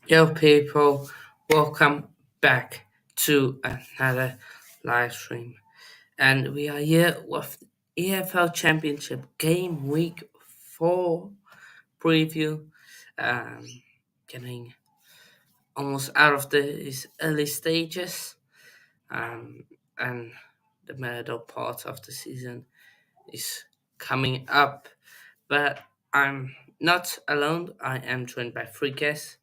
Yo, people, welcome back to another live stream. And we are here with EFL Championship Game Week 4 preview. Um, Getting almost out of these early stages, um, and the middle part of the season is coming up. But I'm not alone. I am joined by three guests.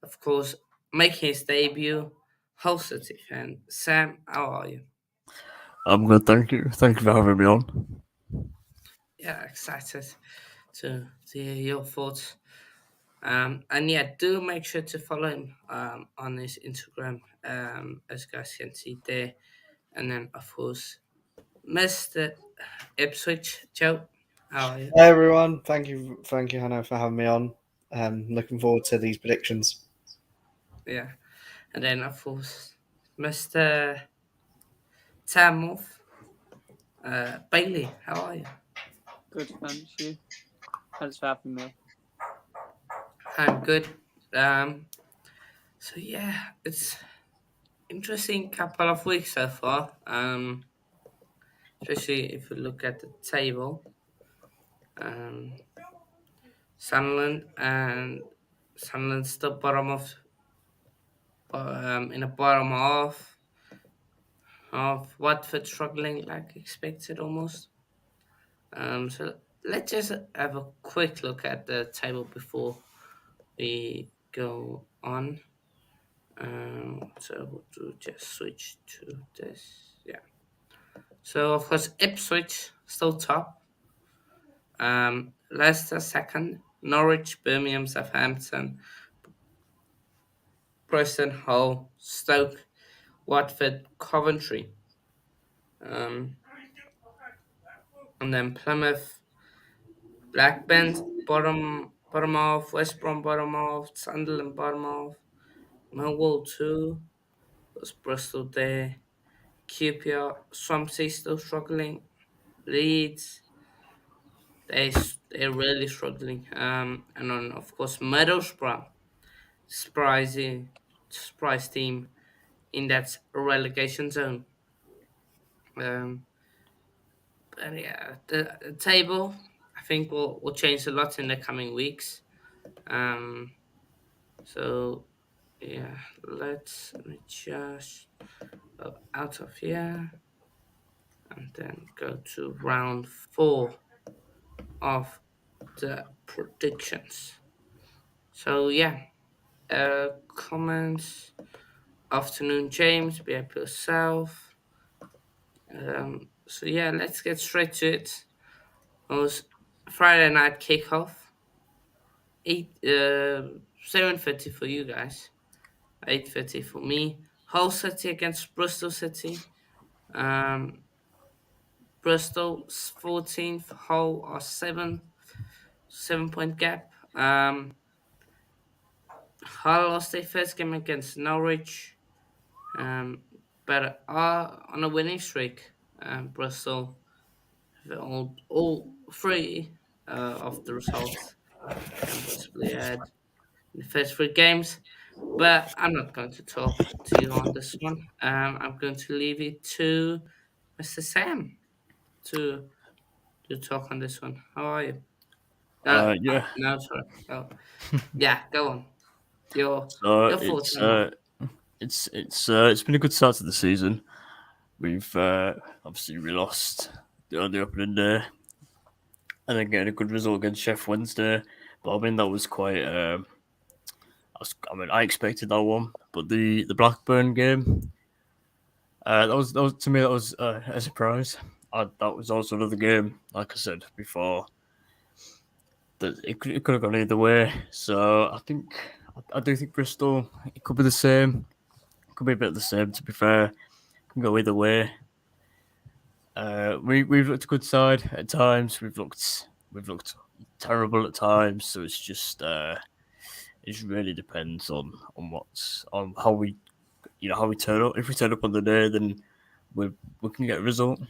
Of course, making his debut, Hull City fan Sam. How are you? I'm good, thank you. Thank you for having me on. Yeah, excited to hear your thoughts. And yeah, do make sure to follow him on his Instagram, as you guys can see there. And then, of course, Mr. Ipswich Joe. How are you? Hi everyone, thank you, Hannah, for having me on. Looking forward to these predictions. Yeah. And then, of course, Mr. Tamoff Bailey. How are you? Good, thank you. Thanks for having me. I'm good. Um, so yeah, it's interesting couple of weeks so far. Especially if you look at the table. Um, Sunderland and Sunderland's still bottom in the bottom of Watford struggling like expected almost. So let's just have a quick look at the table before we go on. So we'll just switch to this. Yeah. So of course Ipswich still top. Leicester second. Norwich, Birmingham, Southampton, Preston, Hull, Stoke, Watford, Coventry. Um, and then Plymouth, Blackburn, bottom of West Brom, bottom of Sunderland, bottom of Millwall two. There's Bristol there. QPR, Swansea still struggling. Leeds, they're really struggling. And then of course Middlesbrough, surprising surprise team in that relegation zone. Um, but yeah, the table I think will change a lot in the coming weeks. Um, so yeah, let me just go out of here and then go to round four of the predictions. So yeah, comments. Afternoon, James. Be happy yourself. So yeah, let's get straight to it. It was Friday night kickoff. 7:30 for you guys. 8:30 for me. Hull City against Bristol City. Um, Bristol's 14th. Hull are 7 point gap. Hull lost their first game against Norwich. Um, but are on a winning streak. Bristol have all three of the results can possibly add in the first three games. But I'm not going to talk to you on this one. I'm going to leave it to Mr. Sam to talk on this one. How are you? Yeah. No, sorry. Oh, yeah, go on. Your So your thoughts it's on it. uh, it's been a good start to the season. We've obviously we lost on the opening day, and then getting a good result against Chef Wednesday. But I mean that was quite. I expected that one, but the Blackburn game, that was to me that was a surprise. That was also another game, like I said before, that it could have gone either way. So I do think Bristol it could be the same. It could be a bit the same. To be fair, can go either way. We've looked a good side at times. We've looked terrible at times. So it's just it just really depends on how we how we turn up. If we turn up on the day, then we can get a result.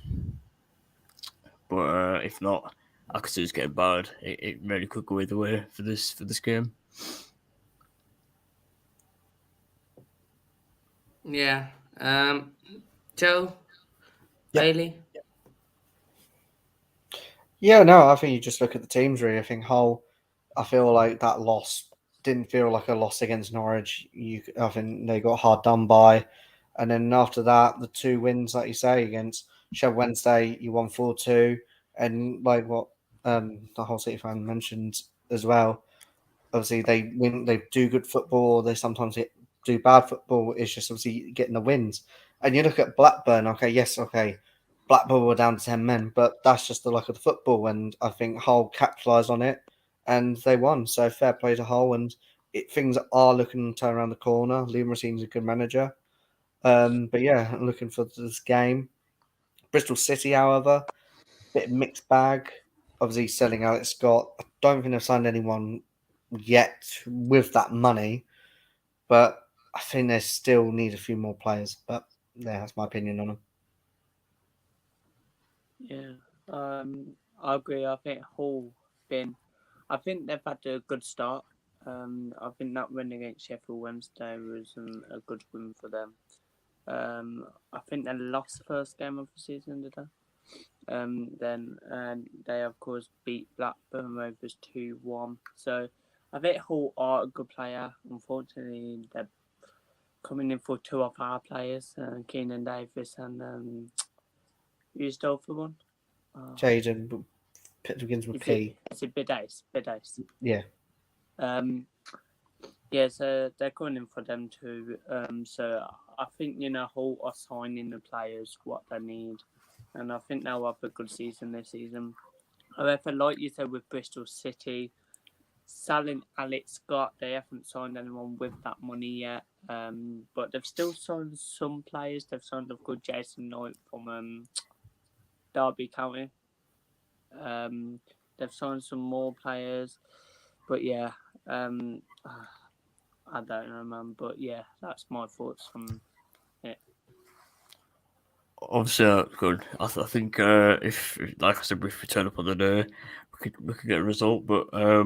But if not, I could see it's getting bad. It really could go either way for this game. Yeah. Joe, Yep. Bailey. Yeah, no, I think you just look at the teams really. I think Hull, I feel like that loss didn't feel like a loss against Norwich. I think they got hard done by. And then after that, the two wins, like you say, against Sheffield Wednesday, you won 4-2. And like what the whole City fan mentioned as well, obviously they win, they do good football, they sometimes do bad football. It's just obviously getting the wins. And you look at Blackburn, okay, yes, okay, Blackburn were down to 10 men, but that's just the luck of the football. And I think Hull capitalised on it and they won. So fair play to Hull. And things are looking to turn around the corner. Liam Racine's a good manager. But yeah, I'm looking for this game. Bristol City, however, bit of mixed bag. Obviously, selling Alex Scott. I don't think they've signed anyone yet with that money, but I think they still need a few more players. But yeah, that's my opinion on them. Yeah, I agree. I think Hull been. I think they've had a good start. I think that win against Sheffield Wednesday was a good win for them. I think they lost the first game of the season, did they? Then they of course beat Blackburn Rovers 2-1. So I think Hull are a good player. Unfortunately, they're coming in for two of our players, Keenan Davis and who's still for one? Jaden begins with P. Is it Bidace? Bidace. Yeah. Yeah, so they're coming in for them too. So I think Hull are signing the players what they need, and I think they'll have a good season this season. However, like you said with Bristol City, selling Alex Scott, they haven't signed anyone with that money yet. But they've still signed some players. They've signed a good Jason Knight from Derby County. They've signed some more players, but yeah, I don't know, man. But yeah, that's my thoughts on it. Obviously, good. I think if, like I said, if we turn up on the day, we could get a result. But I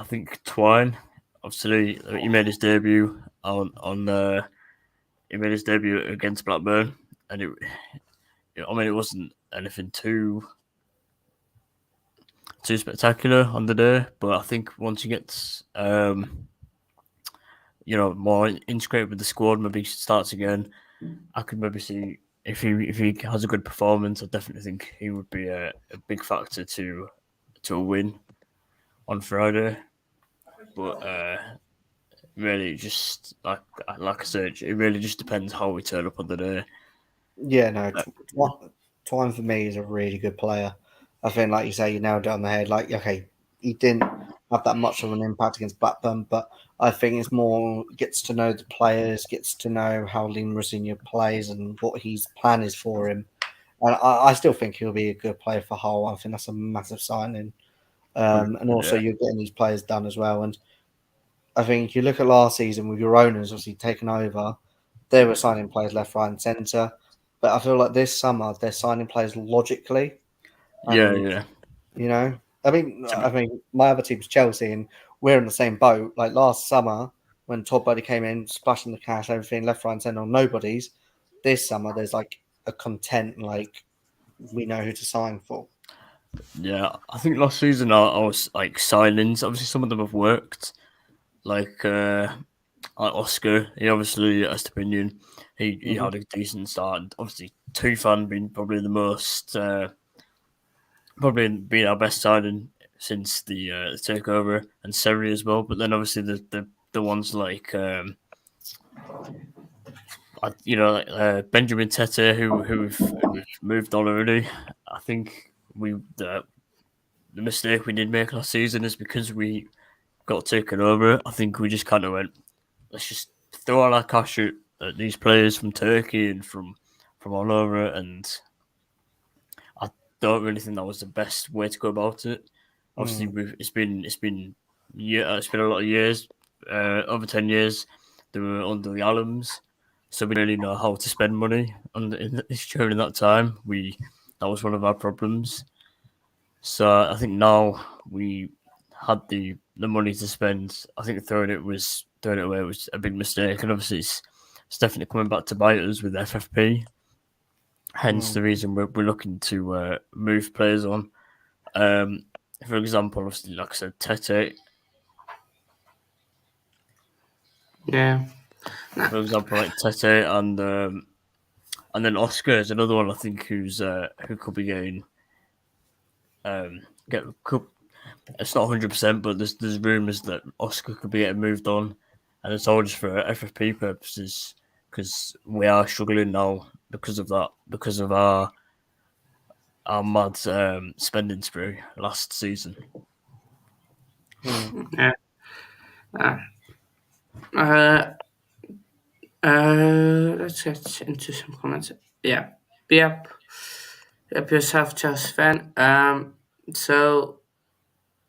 think Twine, obviously, he made his debut he made his debut against Blackburn, and it wasn't anything too spectacular on the day. But I think once he gets more integrated with the squad, maybe starts again, I could maybe see if he has a good performance. I definitely think he would be a big factor to a win on Friday. But really, just like I said, it really just depends how we turn up on the day. Yeah, no, Twine for me is a really good player. I think, like you say, you nailed it on the head. Like, okay, he didn't have that much of an impact against Blackburn, but I think it's more gets to know the players, gets to know how Liam Rosinier plays and what his plan is for him. And I still think he'll be a good player for Hull. I think that's a massive signing. And also, Yeah, you're getting these players done as well. And I think if you look at last season with your owners obviously taking over, they were signing players left, right, and centre. But I feel like this summer they're signing players logically, yeah, and yeah. I mean, my other team's Chelsea, and we're in the same boat. Like last summer when Todd Buddy came in, splashing the cash, everything left, right, and centre on nobodies. This summer there's like a content, like we know who to sign for. Yeah, I think last season I was like signings. Obviously, some of them have worked. Like Oscar, he obviously Estepinian, he Mm-hmm. had a decent start. And obviously, Tufan being probably the most probably been our best signing since the takeover, and Seri as well. But then obviously the ones like Benjamin Tete who've moved on already. I think the mistake we did make last season is because we got taken over. I think we just kind of went, let's just throw all our cash at these players from Turkey and from all over, and I don't really think that was the best way to go about it. Obviously, it's been a lot of years, over 10 years. They were under the Allams, so we didn't really know how to spend money during that time. That was one of our problems. So I think now we had the money to spend. I think throwing it away was a big mistake, and obviously it's definitely coming back to bite us with FFP. Hence Mm. the reason we're looking to move players on. For example, obviously, like I said, Tete. Yeah. For example, like Tete and then Oscar is another one I think who could be getting get could, it's not 100%, but there's rumours that Oscar could be getting moved on, and it's all just for FFP purposes because we are struggling now because of that, because of our mad spending spree last season. Mm. Yeah. Uh, uh, let's get into some comments. Yeah. Yep. Yep, yourself, Chelsea fan. So,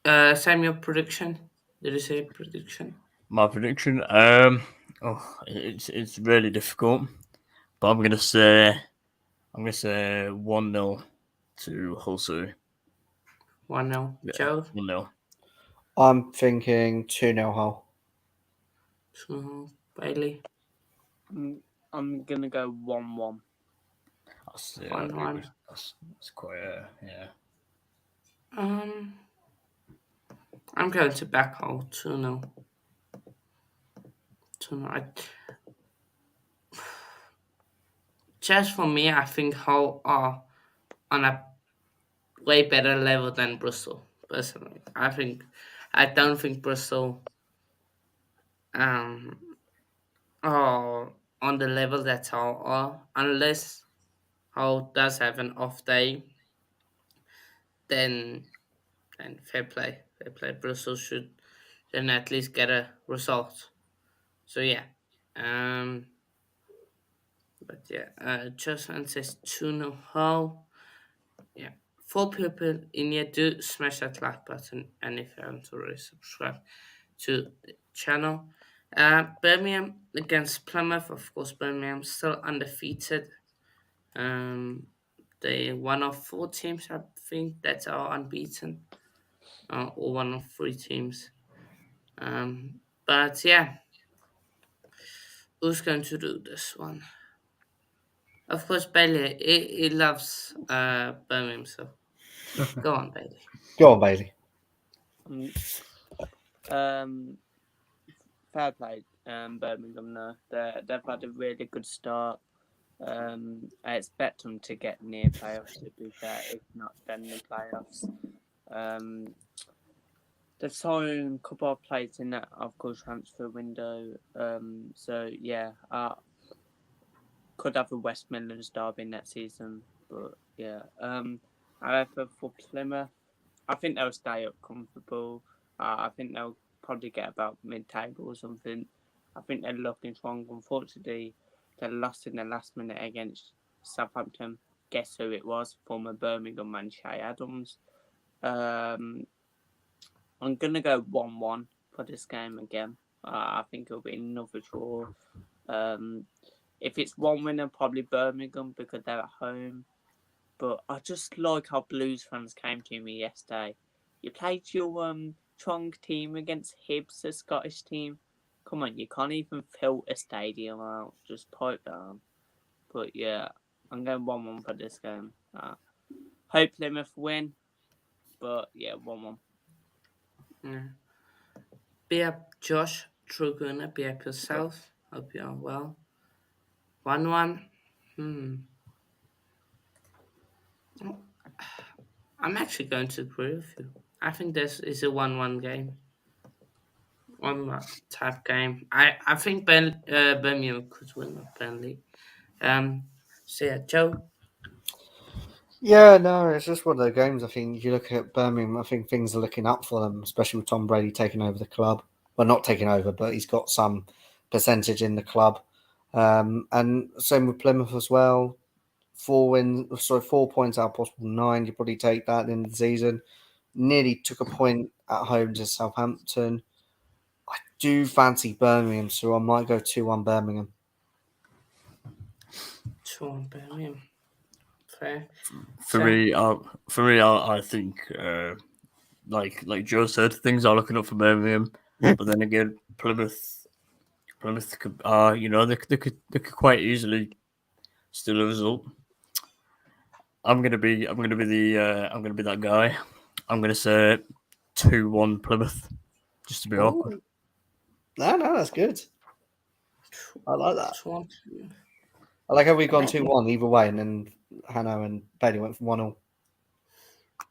Samuel, prediction? Did you say prediction? My prediction, it's really difficult, but I'm gonna say 1-0 to Hull City. 1-0. Yeah, Joe? 1-0. I'm thinking 2-0 Hull. 2-0. Bailey? I'm gonna go 1-1. Yeah, I agree. 1-1. That's quite yeah. Um, I'm going to back Hull 2-0. 2-0. Just for me, I think Hull are on a way better level than Bristol. Personally, I don't think Bristol um are on the level that Hull are, unless Hull does have an off day. Then fair play. Bristol should then at least get a result. So yeah, um, but yeah, Jocelyn says 2-0 Hull. Yeah. 4 people in here, do smash that like button, and if you haven't already subscribed to the channel. Birmingham against Plymouth, of course. Birmingham still undefeated. They one of 4 teams, I think, that are unbeaten, or one of 3 teams. But yeah, who's going to do this one? Of course, Bailey. He loves Birmingham, so go on, Bailey. Go on, Bailey. Um, Fair play, Birmingham. No, they've had a really good start. I expect them to get near playoffs. To be fair, if not, then the playoffs. They've signed a couple of players in that, of course, transfer window. So yeah, could have a West Midlands derby next season, but yeah. However, for Plymouth, I think they'll stay up comfortable. I think they'll probably get about mid-table or something. I think they're looking strong. Unfortunately, they lost in the last minute against Southampton. Guess who it was? Former Birmingham man Shay Adams. Um, I'm gonna go 1-1 for this game again. I think it'll be another draw. If it's one winner, probably Birmingham because they're at home. But I just like how Blues fans came to me yesterday. You played your Trong team against Hibs, a Scottish team. Come on, you can't even fill a stadium out. Just pipe down. But yeah, I'm going 1-1 for this game. Hope Plymouth win. But yeah, 1-1. Yeah. Be up, Josh. True Gunner. Be up yourself. Hope you are well. 1-1. I'm actually going to agree with you. I think this is a 1-1 game. 1 type game. I think Birmingham could win with Burnley. So yeah, Joe. Yeah, no, it's just one of the games. I think you look at Birmingham, I think things are looking up for them, especially with Tom Brady taking over the club. Well, not taking over, but he's got some percentage in the club. And same with Plymouth as well. 4 points out of possible 9. You probably take that at the end of the season. Nearly took a point at home to Southampton. I do fancy Birmingham, so I might go 2-1 Birmingham. 2-1 Birmingham. Fair. For So me, I think like Joe said, things are looking up for Birmingham, but then again, Plymouth Plymouth could, they could quite easily steal a result. I'm gonna be that guy. I'm gonna say 2-1 Plymouth, just to be awkward. Ooh. No, that's good. I like that. Which one? I like how we've gone I think 2-1 either way, and then Hannah and Bailey went for 1-0.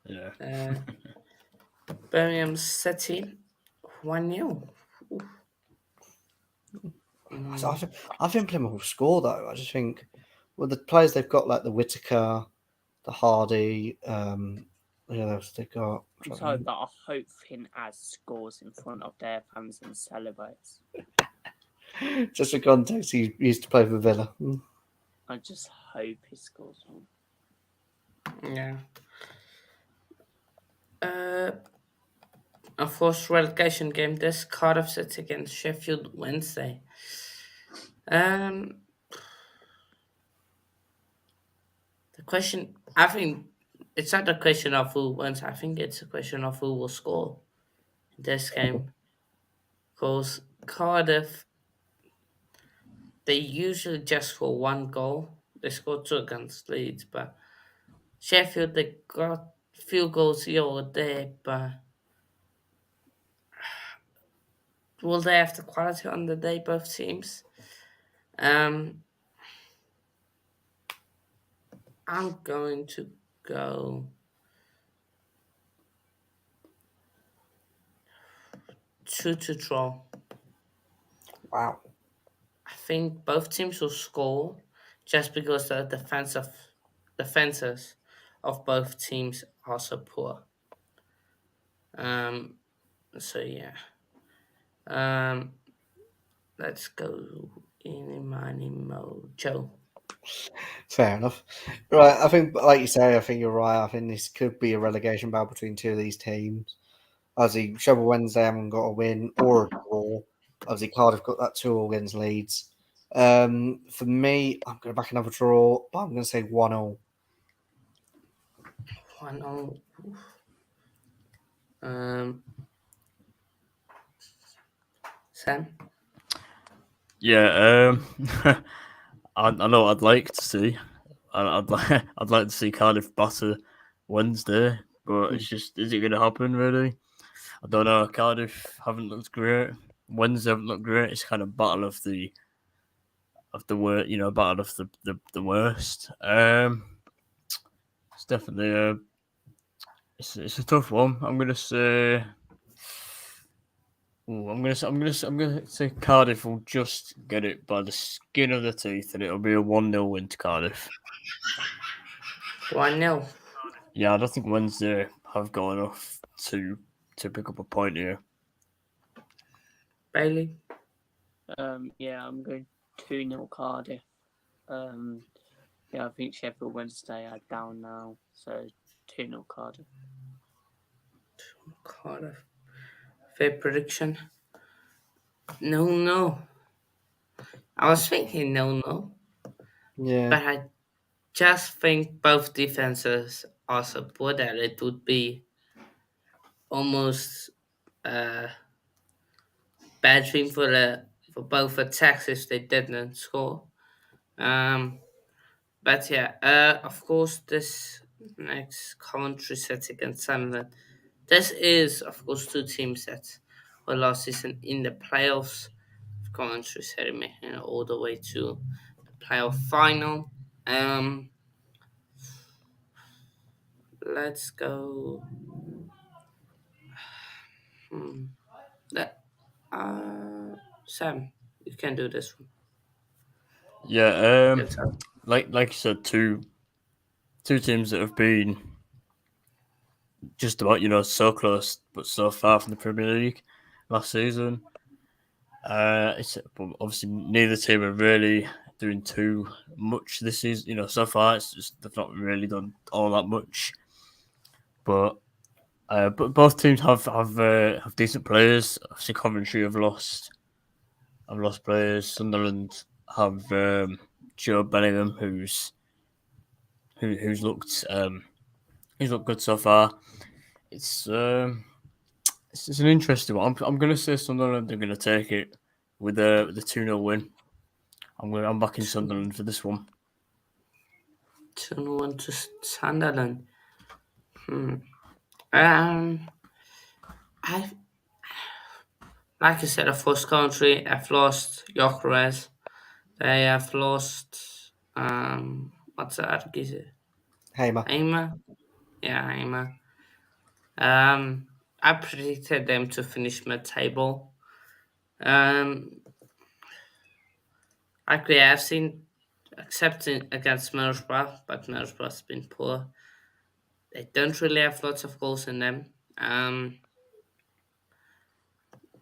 Yeah. Birmingham City 1-0. I think Plymouth will score though. I just think with the players they've got, like the Whitaker, the Hardy, who else they got? So that I hope Finn as scores in front of their fans and celebrates. Just for context, he used to play for Villa. I just hope he scores one. Yeah. A first relegation game. This Cardiff City against Sheffield Wednesday. The question, I think, it's not a question of who wins. I think it's a question of who will score in this game. Because Cardiff, they usually just score one goal. They scored two against Leeds, but Sheffield, they got few goals here or there, but will they have the quality on the day, both teams? I'm going to go 2 to draw. Wow. I think both teams will score just because the defenses of both teams are so poor. So yeah. Let's go in money mojo. Fair enough. Right, I think, like you say, I think you're right. I think this could be a relegation battle between two of these teams. Obviously, Sheffield Wednesday haven't got a win or a draw. Obviously, Cardiff got that 2-2 against Leeds. For me, I'm going to back another draw, but I'm going to say 1-0. 1-0. Sam? Yeah, I know what I'd like to see. I'd like to see Cardiff batter Wednesday, but it's just, is it going to happen really? I don't know. Cardiff haven't looked great. Wednesday haven't looked great. It's kind of battle of the worst, battle of the worst. It's definitely it's a tough one. I'm gonna say. I'm gonna say Cardiff will just get it by the skin of their teeth, and it'll be a 1-0 win to Cardiff. 1-0. Yeah, I don't think Wednesday have got enough to pick up a point here. Bailey? Yeah, I'm going 2-0 Cardiff. I think Sheffield Wednesday are down now, so 2-0 Cardiff. Cardiff. Fair prediction? No. I was thinking no. Yeah. But I just think both defenses are so poor that it would be almost a bad thing for both attacks if they didn't score. But yeah, of course, this next Coventry set against Sunderland. This is, of course, two teams that were last season in the playoffs. Coventry City making it all the way to the playoff final. Let's go. Let, Sam, you can do this one. Yeah, Good job. like you said, two teams that have been just about so close but so far from the Premier League last season. It's obviously neither team are really doing too much this season. So far it's just they've not really done all that much. But both teams have decent players. Obviously, Coventry have lost players. Sunderland have Joe Bellingham, who's looked good so far. It's an interesting one. I'm going to say Sunderland are going to take it with the 2-0 win. I'm backing Sunderland for this one. 2-1 to Sunderland. I like I said, of course, Country have lost Jokeres. They have lost what's the other geezer? Hamer. Aimer. Yeah, Aimer. I predicted them to finish mid-table. Actually, I've seen accepting against Middlesbrough, but Middlesbrough's been poor. They don't really have lots of goals in them.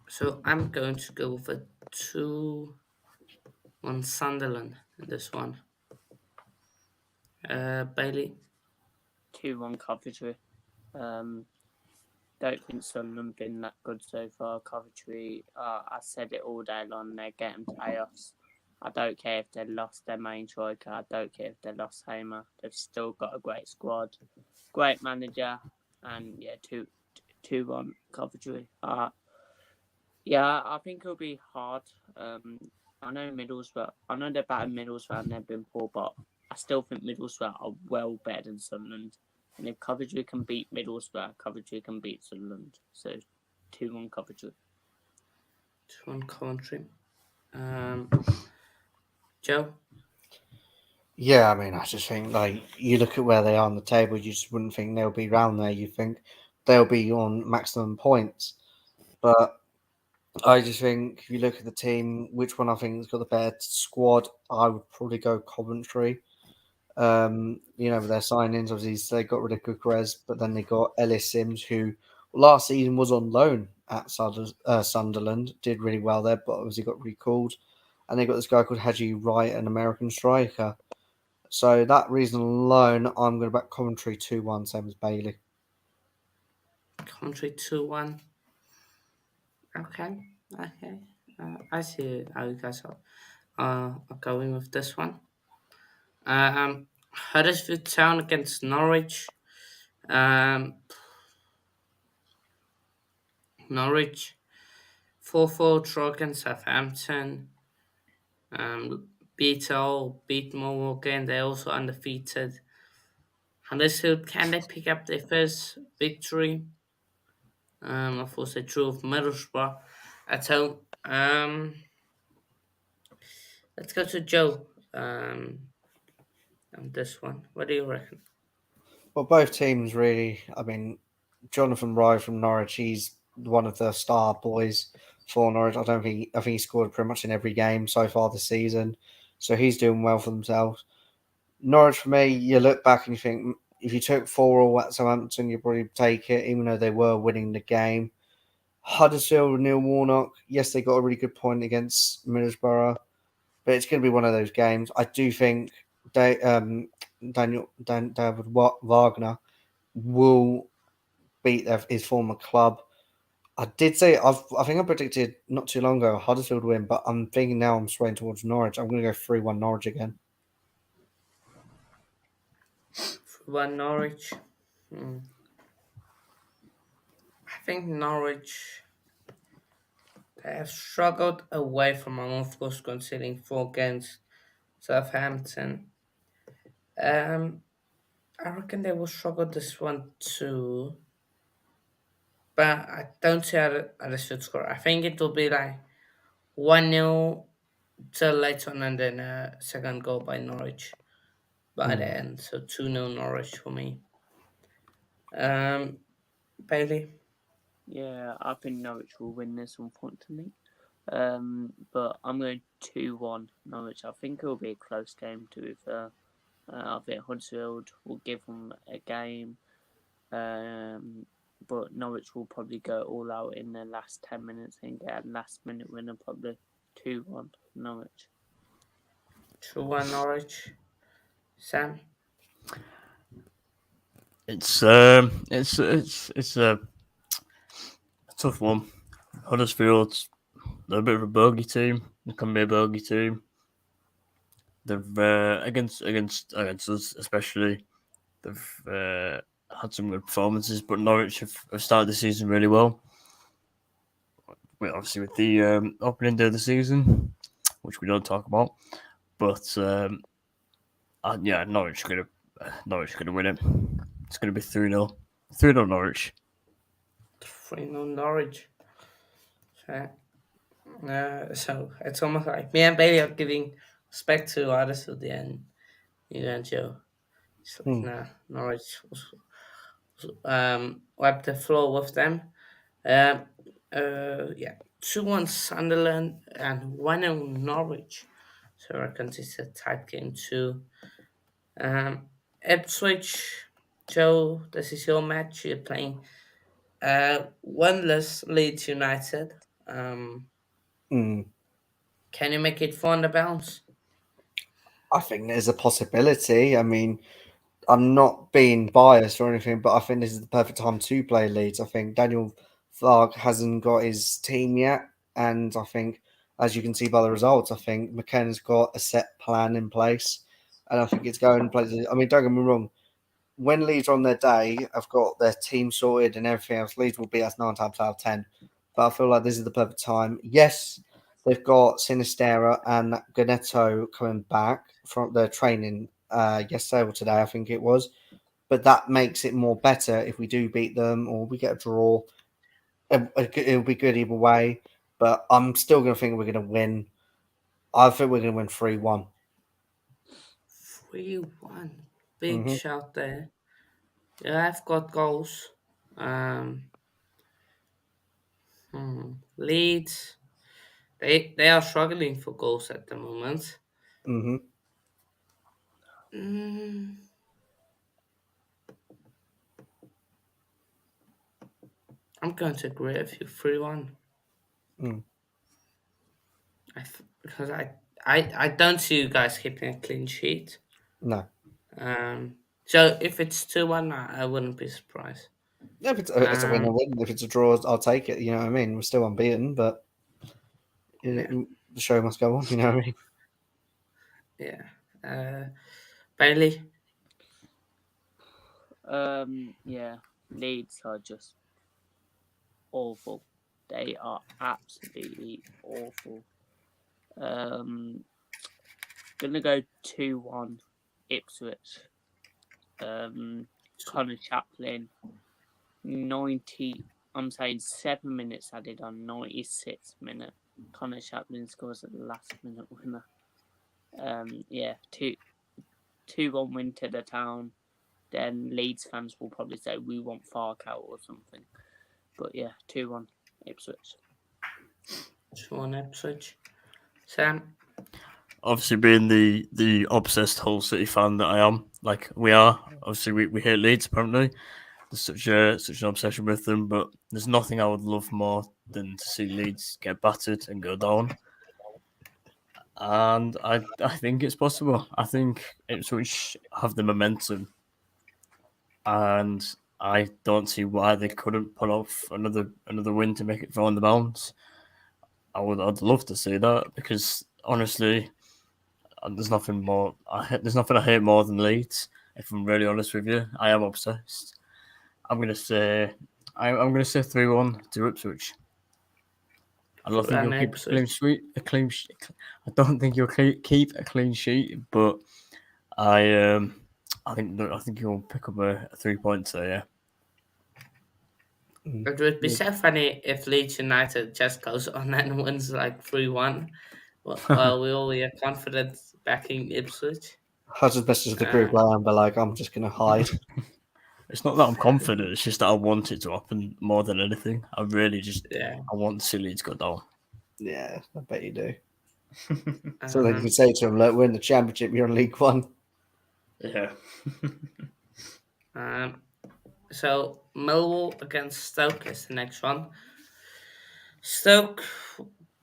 So I'm going to go for 2-1 Sunderland in this one. Bailey. 2-1 Coventry. Don't think Sunderland been that good so far. Coventry, I said it all day long, they're getting playoffs. I don't care if they lost their main striker. I don't care if they lost Hamer. They've still got a great squad, great manager, and yeah, 2-1 Coventry. Yeah, I think it'll be hard. I know Middlesbrough. I know they're better than Middlesbrough and they've been poor, but I still think Middlesbrough are well better than Sunderland. And if Coventry can beat Middlesbrough, Coventry can beat Sunderland. So 2-1 Coventry. 2-1 Coventry. Joe? Yeah, I mean, I just think like you look at where they are on the table, you just wouldn't think they'll be round there. You think they'll be on maximum points, but I just think if you look at the team, which one I think has got the better squad, I would probably go Coventry. With their signings, obviously they got rid of Gukres, but then they got Ellis Sims, who last season was on loan at Sunderland, did really well there, but obviously got recalled. And they got this guy called Haji Wright, an American striker. So that reason alone, I'm going to back Coventry 2-1, same as Bailey. Coventry 2-1. Okay. I see how you guys are going with this one. Huddersfield Town against Norwich. Norwich 4-4 draw against Southampton. Beat Millwall again. They're also undefeated. Huddersfield, can they pick up their first victory? Of course, they drew with Middlesbrough at home. Let's go to Joe on this one. What do you reckon? Well, both teams really. I mean, Jonathan Rye from Norwich, he's one of the star boys for Norwich. I think he scored pretty much in every game so far this season, so he's doing well for themselves. Norwich, for me, you look back and you think if you took 4-4 at Southampton, you'd probably take it, even though they were winning the game. Huddersfield, Neil Warnock, yes, they got a really good point against Middlesbrough, but it's going to be one of those games. I do think David Wagner will beat his former club. I did say I think I predicted not too long ago Huddersfield win, but I'm thinking now I'm swaying towards Norwich. I'm going to go 3-1 Norwich again. 3-1 Norwich. I think Norwich, they have struggled away from home, of course, conceding 4 against Southampton. I reckon they will struggle this one too. But I don't see how they should score. I think it will be like 1-0 till late on and then a second goal by Norwich by the end. So 2-0 Norwich for me. Bailey? Yeah, I think Norwich will win this, unfortunately. But I'm going 2-1 Norwich. I think it will be a close game, to be fair. I think Huddersfield will give them a game. But Norwich will probably go all out in the last 10 minutes and get a last minute winner, probably 2-1 Norwich. 2-1 Norwich. Sam? It's a tough one. Huddersfield's they're a bit of a bogey team. They can be a bogey team. They've against us especially. They've had some good performances, but Norwich have started the season really well. obviously with the opening day of the season, which we don't talk about. But yeah, Norwich gonna win it. It's gonna be 3-0. 3-0 Norwich. 3-0 Norwich. So, so it's almost like me and Bailey are giving respect to others at the end. You and Joe. It's like, Hmm. nah, Norwich wiped the floor with them. Um, yeah, 2-1 Sunderland and 1-0 Norwich. So I reckon it's a tight game too. Ipswich, Joe, this is your match. You're playing winless Leeds United. Um, Hmm. can you make it 4 on the bounce? I think there's a possibility. I mean, I'm not being biased or anything, but I think this is the perfect time to play Leeds. I think Daniel Fark hasn't got his team yet, and I think, as you can see by the results, I think McKenna's got a set plan in place, and I think it's going places. I mean, don't get me wrong. When Leeds are on their day, have got their team sorted and everything else, Leeds will beat us 9 times out of 10. But I feel like this is the perfect time. Yes, they've got Sinistera and Ganetto coming back from their training yesterday or today, I think it was. But that makes it more better if we do beat them or we get a draw. It'll be good either way. But I'm still going to think we're going to win. I think we're going to win 3-1. 3-1. Big Mm-hmm. shout there. Yeah, I've got goals. Um, Leeds, they are struggling for goals at the moment. Mm-hmm. Mm, I'm going to agree with you, 3-1. Mm. Because I don't see you guys keeping a clean sheet. No. So if it's 2-1, I wouldn't be surprised. Yeah, if it's a win, I Um, win. If it's a draw, I'll take it. You know what I mean? We're still unbeaten, but yeah, the show must go on. You know what I mean? yeah. Bailey, Yeah, Leeds are just awful. They are absolutely awful. Um, gonna go 2-1 Ipswich. Connor Chaplin, 90. I'm saying 7 minutes added on 96th minute. Connor Chaplin scores at the last minute winner. Yeah, 2-1 win to the town. Then Leeds fans will probably say we want Fark out or something. But yeah, 2-1 Ipswich. 2-1 Ipswich. Sam, Obviously, being the obsessed Hull City fan that I am, like we are. Obviously, we hate Leeds. Apparently, there's such an obsession with them. But there's nothing I would love more than to see Leeds get battered and go down. And I think it's possible. I think Ipswich have the momentum, and I don't see why they couldn't pull off another win to make it 4 on the bounce. I'd love to see that because honestly, there's nothing more. There's nothing I hate more than Leeds. If I'm really honest with you, I am obsessed. I'm gonna say I'm gonna say 3-1 to Ipswich. I don't think 3-1 you'll keep a clean Ipswich. sheet. I don't think you'll keep a clean sheet, but I I think you'll pick up a 3 points there. Yeah. Mm. It would be Yeah. so funny if Leeds United just goes on and wins like 3-1. Well, we all are confident backing Ipswich. I just messaged the group Uh, I am, but like I'm just gonna hide. It's not that I'm confident. It's just that I want it to happen more than anything. I really just yeah. I want to see Leeds go down. Yeah, I bet you do. So then you can Um, say to them, "Look, we're in the championship. You're in League One." Yeah. um, so Millwall against Stoke is the next one. Stoke,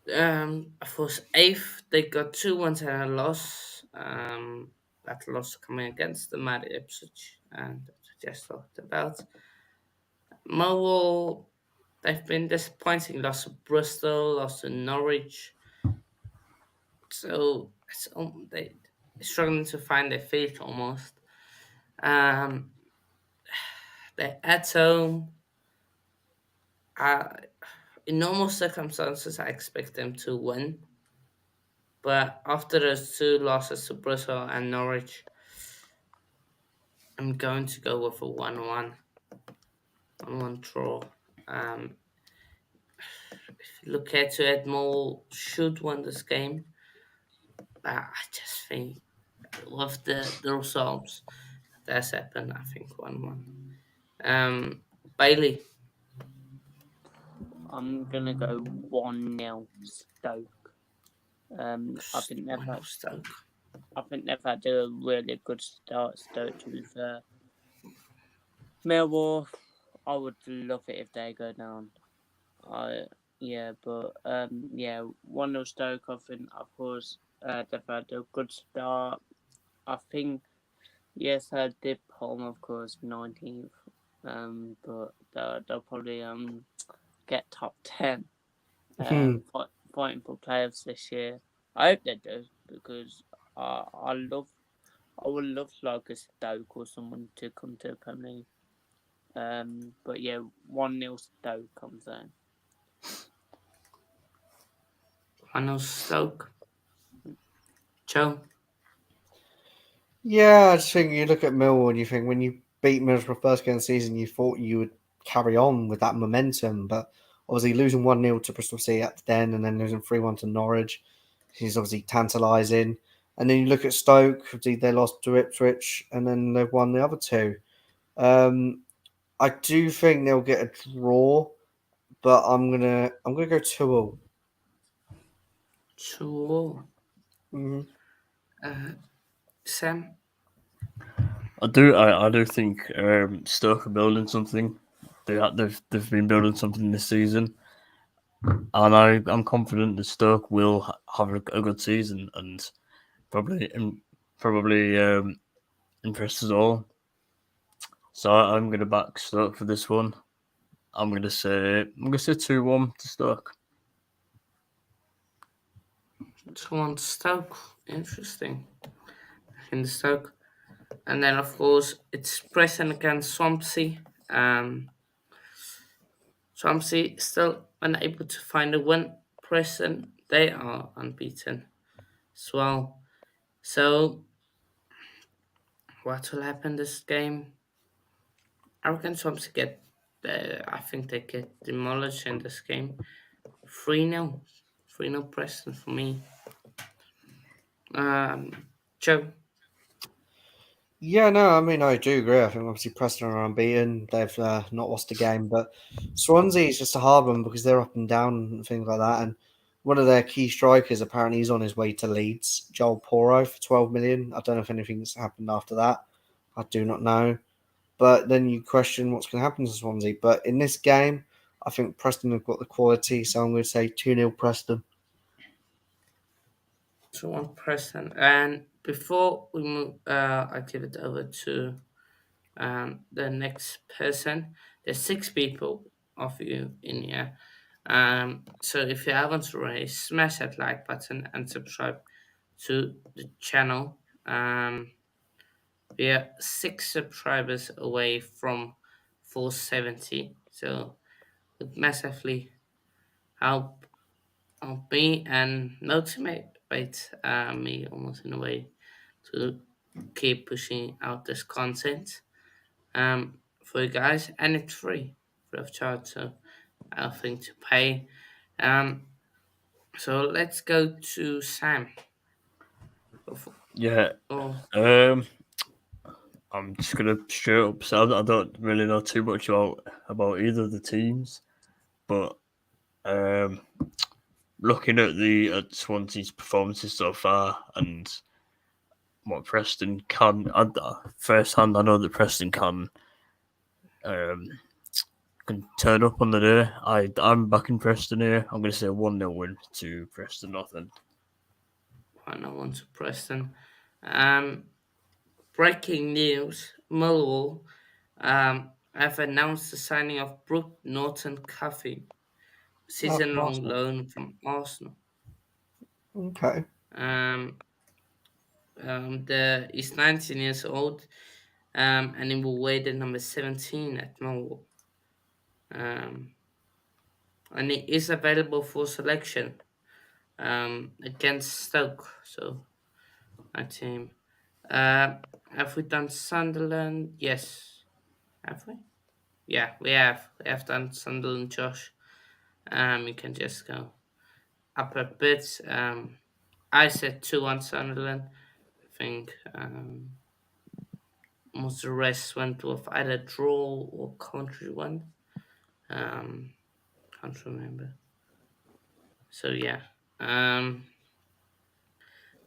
of course, eighth. They got 2 wins and a loss. That loss coming against the mighty Ipswich, and that we just talked about. Millwall, they've been disappointing. Lost to Bristol, lost to Norwich. So they're struggling to find their feet almost. Um, they're at home. Uh, in normal circumstances, I expect them to win. But after those two losses to Bristol and Norwich, I'm going to go with a 1-1 draw. If you look at it, Mo should win this game, but I just think with the results that's happened, I think 1-1. Bailey, I'm gonna go 1-0 Stoke. I think they've 1 had, Stoke. I think they've had a really good start. Stoke, to be fair. Millwall, I would love it if they go down. I yeah, but yeah, 1-0 Stoke. I think, of course, they've had a good start. I think, yes, I did put them, of course, 19th. But they'll probably get top 10. Fighting for playoffs this year. I hope they do, because I love I would love like a Stoke or someone to come to the Premier League. But yeah, 1-0 Stoke comes in. 1 Stoke. Joe, Yeah, I just think you look at Millwall and you think when you beat Middlesbrough first game of the season, you thought you would carry on with that momentum, but obviously losing 1-0 to Bristol City at the Den and then losing 3-1 to Norwich is obviously tantalising. And then you look at Stoke, obviously they lost to Ipswich and then they've won the other two. Um, I do think they'll get a draw, but I'm gonna go 2-0. 2 Mhm. Sam, I do think Stoke are building something. They've been building something this season, and I'm confident that Stoke will have a good season and probably probably impress us all. So I'm going to back Stoke for this one. I'm going to say 2-1 to Stoke. 2-1 Stoke. Interesting. In the Stoke. And then, of course, it's Preston against Swansea. Swansea still unable to find a win. Preston, they are unbeaten as well. So, what will happen this game? I reckon Swansea get, I think they get demolished in this game. 3-0. 3-0 Preston for me. Joe. Yeah, no, I mean, I do agree. I think obviously Preston are unbeaten. They've not lost a game, but Swansea is just a hard one because they're up and down and things like that. And one of their key strikers apparently is on his way to Leeds, Joel Porro, for 12 million. I don't know if anything's happened after that. I do not know. But then you question what's going to happen to Swansea. But in this game, I think Preston have got the quality, so I'm going to say 2-0 Preston. To one person. And before we move, I give it over to the next person. There's 6 people of you in here. So if you haven't already, smash that like button and subscribe to the channel. We are 6 subscribers away from 470, so it massively help me and motivate me almost in a way to keep pushing out this content for you guys, and it's free of charge, so nothing to pay. Um, so let's go to Sam. Yeah. Oh, Um, I'm just gonna straight up say I don't really know too much about either of the teams, but um, looking at the at Swansea's performances so far and what Preston first hand, I know that Preston um, can turn up on the day. I'm backing Preston here. I'm going to say 1-0 win to Preston North End. I know one to Preston. Um, Breaking news: Millwall have announced the signing of Brooke Norton-Cuffy, Oh, season-long Arsenal. loan from Arsenal. Okay. Um, he's 19 years old, and he will wear the number 17 at Millwall. Um, and he is available for selection against Stoke. So my team. Have we done Sunderland? Yes. Have we? Yeah, we have. We have done Sunderland, Josh. You can just go up a bit. I said 2-1 Sunderland. I think most of the rest went with either draw or country one. Um, can't remember. So yeah.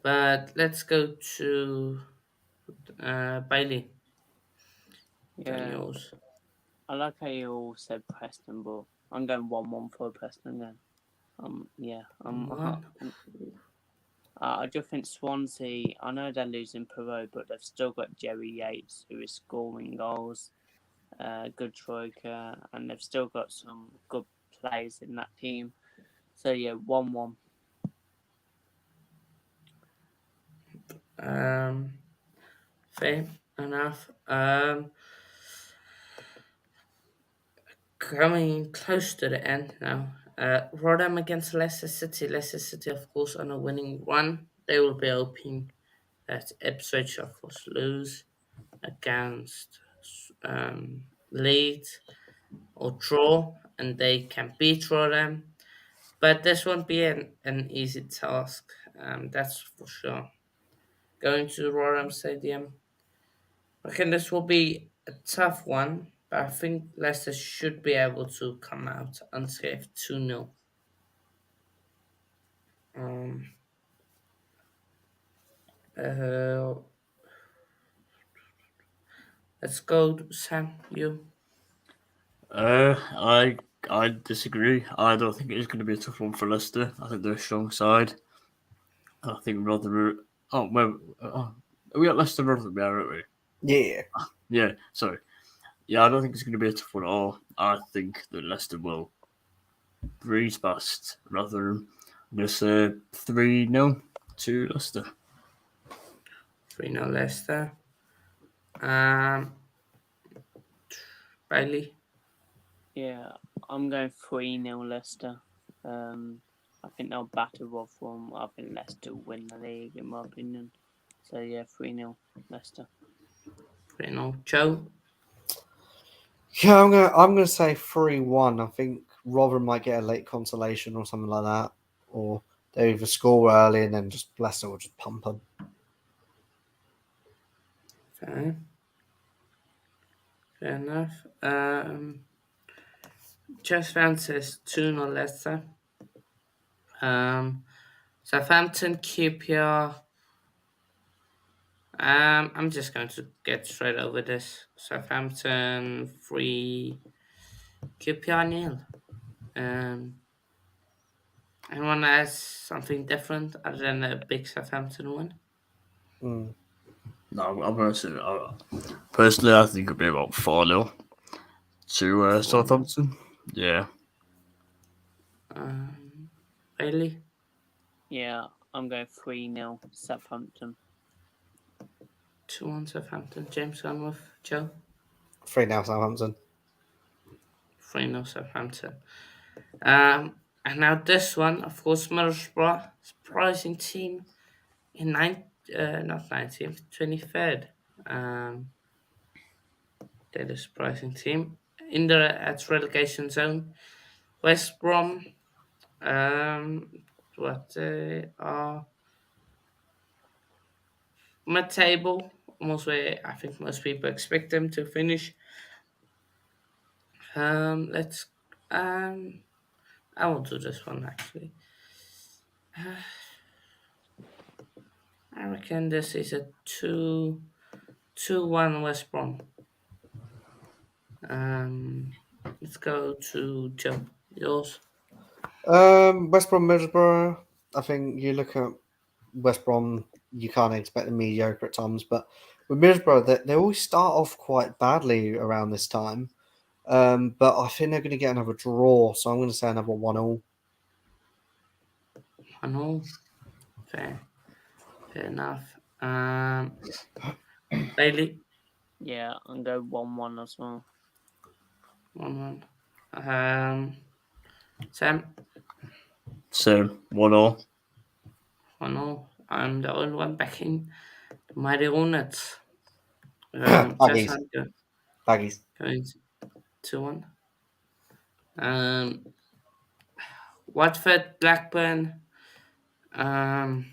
But let's go to Bailey. Done Yeah, yours. I like how you all said Preston, but I'm going 1-1 for Preston again. Yeah, One. I just think Swansea. I know they're losing Perot, but they've still got Jerry Yates, who is scoring goals. Good striker, and they've still got some good players in that team. So yeah, 1-1. Um, fair enough. Coming close to the end now. Rotherham against Leicester City. Leicester City, of course, on a winning run. They will be hoping that Ipswich, of course, lose against Leeds or draw, and they can beat Rotherham. But this won't be an easy task. That's for sure. Going to Rotherham Stadium, I reckon this will be a tough one, but I think Leicester should be able to come out unscathed 2-0. Um, uh, let's go, Sam. You I disagree. I don't think it is going to be a tough one for Leicester. I think they're a strong side. I think Rotherham. Oh, well, we got Leicester Rotherham, yeah, aren't we? Yeah. Yeah, sorry. Yeah, I don't think it's going to be a tough one at all. I think that Leicester will breeze past Rotherham. I'm going to say 3-0 to Leicester. 3-0 Leicester. Um, Bailey. Yeah, I'm going 3-0 Leicester. I think they'll batter Rotherham. I think Leicester will win the league, in my opinion. So yeah, 3-0 Leicester. 3-0 Joe. Yeah, I'm gonna say 3-1. I think Rotherham might get a late consolation or something like that, or they either score early and then just Leicester will just pump them. Fair. Fair enough. Just says 2-0 Leicester. Southampton, QPR. I'm just going to get straight over this. Southampton 3, QPR nil. Anyone has something different other than a big Southampton one? Mm. No, I'm going to say, personally, I think it'll be about 4-0 to 4-0. Southampton. Yeah. Bailey? Yeah, I'm going 3-0 Southampton. 2-1 Southampton. James gone with Joe? 3-0 Southampton. 3-0 Southampton. And now this one, of course, Middlesbrough, surprising team in not 19th, 23rd. They're the surprising team. In the at relegation zone. West Brom, what they are mid-table, almost where I think most people expect them to finish. Let's I will do this one actually. I reckon this is a 2-1 West Brom. Let's go to Joe. Yours. West Brom, Middlesbrough. I think you look at West Brom, you can't expect them mediocre at times, but with Middlesbrough, they always start off quite badly around this time. But I think they're going to get another draw, so I'm going to say another 1-0. 1-0. Fair. Fair enough. Bailey. Yeah, I'm going 1-1 as well. 1-1. Sam, So 1-0. 1-0. I'm the only one backing the mighty Hornets. Just Baggies. Baggies. going 2-1. Um, Watford, Blackburn. Um,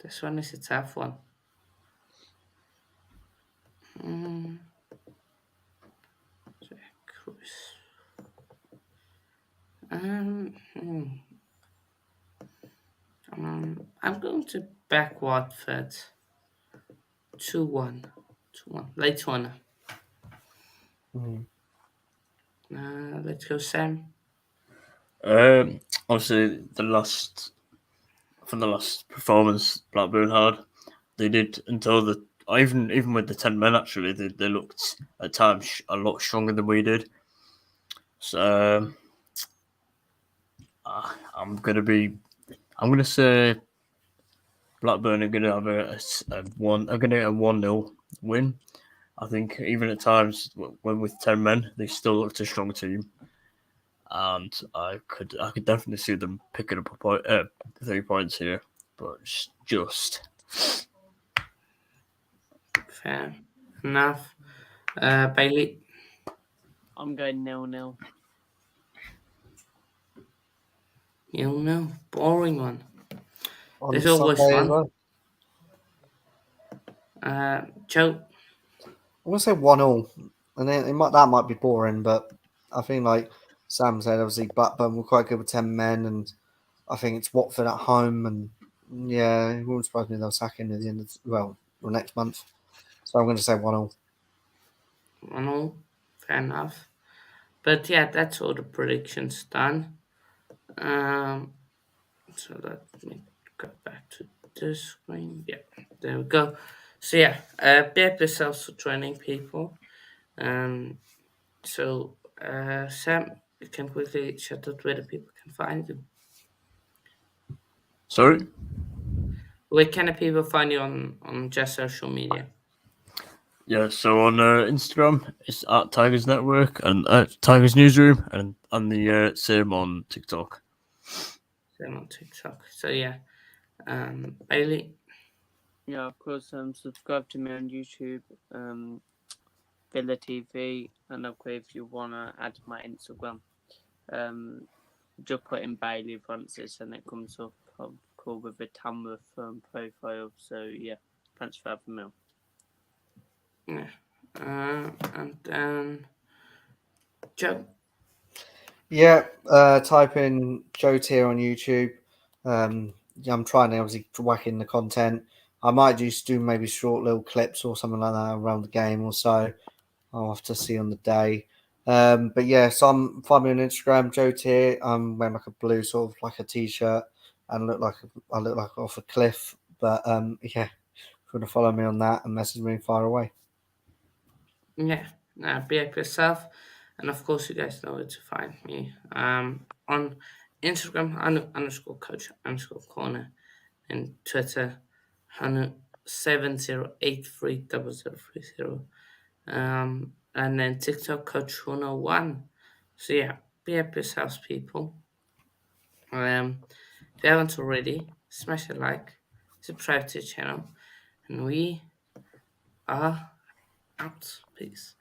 this one is a tough one. Mm, Cruz. Hmm. I'm going to back Watford 2-1. 2-1. Late one. Mhm. Let's go, Sam. Obviously, from the last performance Blackburn had, they did until the even with the 10 men actually they looked at times a lot stronger than we did. So I'm gonna say Blackburn are gonna have a one. Are gonna get a 1-0 win. I think even at times when with 10 men, they still looked a strong team, and I could definitely see them picking up 3 points here, but it's just Fair enough. Bailey. I'm going 0-0. You know, boring one. On There's always Sunday as fun. well. Joe. I'm gonna say 1-0, and that might be boring, but I think like Sam said, obviously Blackburn were quite good with 10 men, and I think it's Watford at home, and yeah, it wouldn't surprise me they'll sack him at the end of next month. So I'm going to say 1-0. 1-0. Fair enough. But yeah, that's all the predictions done. Um, so let me go back to the screen. Yeah, there we go. So yeah, be up yourselves for training people. Um, Sam, you can quickly shout out where the people can find you. sorry. Where can the people find you on just social media? Yeah, so on Instagram it's at Tigers Network and Tigers Newsroom, and the same on TikTok. Same on TikTok. So yeah, Bailey. Yeah, of course. Subscribe to me on YouTube, Villa TV, and of course, if you wanna add my Instagram, um, just put in Bailey Francis, and it comes up. I'm cool with a Tamworth profile. So yeah, thanks for having me on. Yeah. And then Joe. Yeah, type in Joe Tier on YouTube. Yeah, I'm trying to obviously whack in the content. I might just do maybe short little clips or something like that around the game or so. I'll have to see on the day. But yeah, so find me on Instagram, Joe Tier. I'm wearing like a blue sort of like a t-shirt and I look like off a cliff. But yeah, if you want to follow me on that and message me far away. Yeah. Be up yourself, and of course, you guys know where to find me. On Instagram, underscore coach underscore corner, and Twitter, 70830030. And then TikTok, Coach 101. So yeah, be up yourselves, people. If you haven't already, smash a like, subscribe to the channel, and we are out. Peace.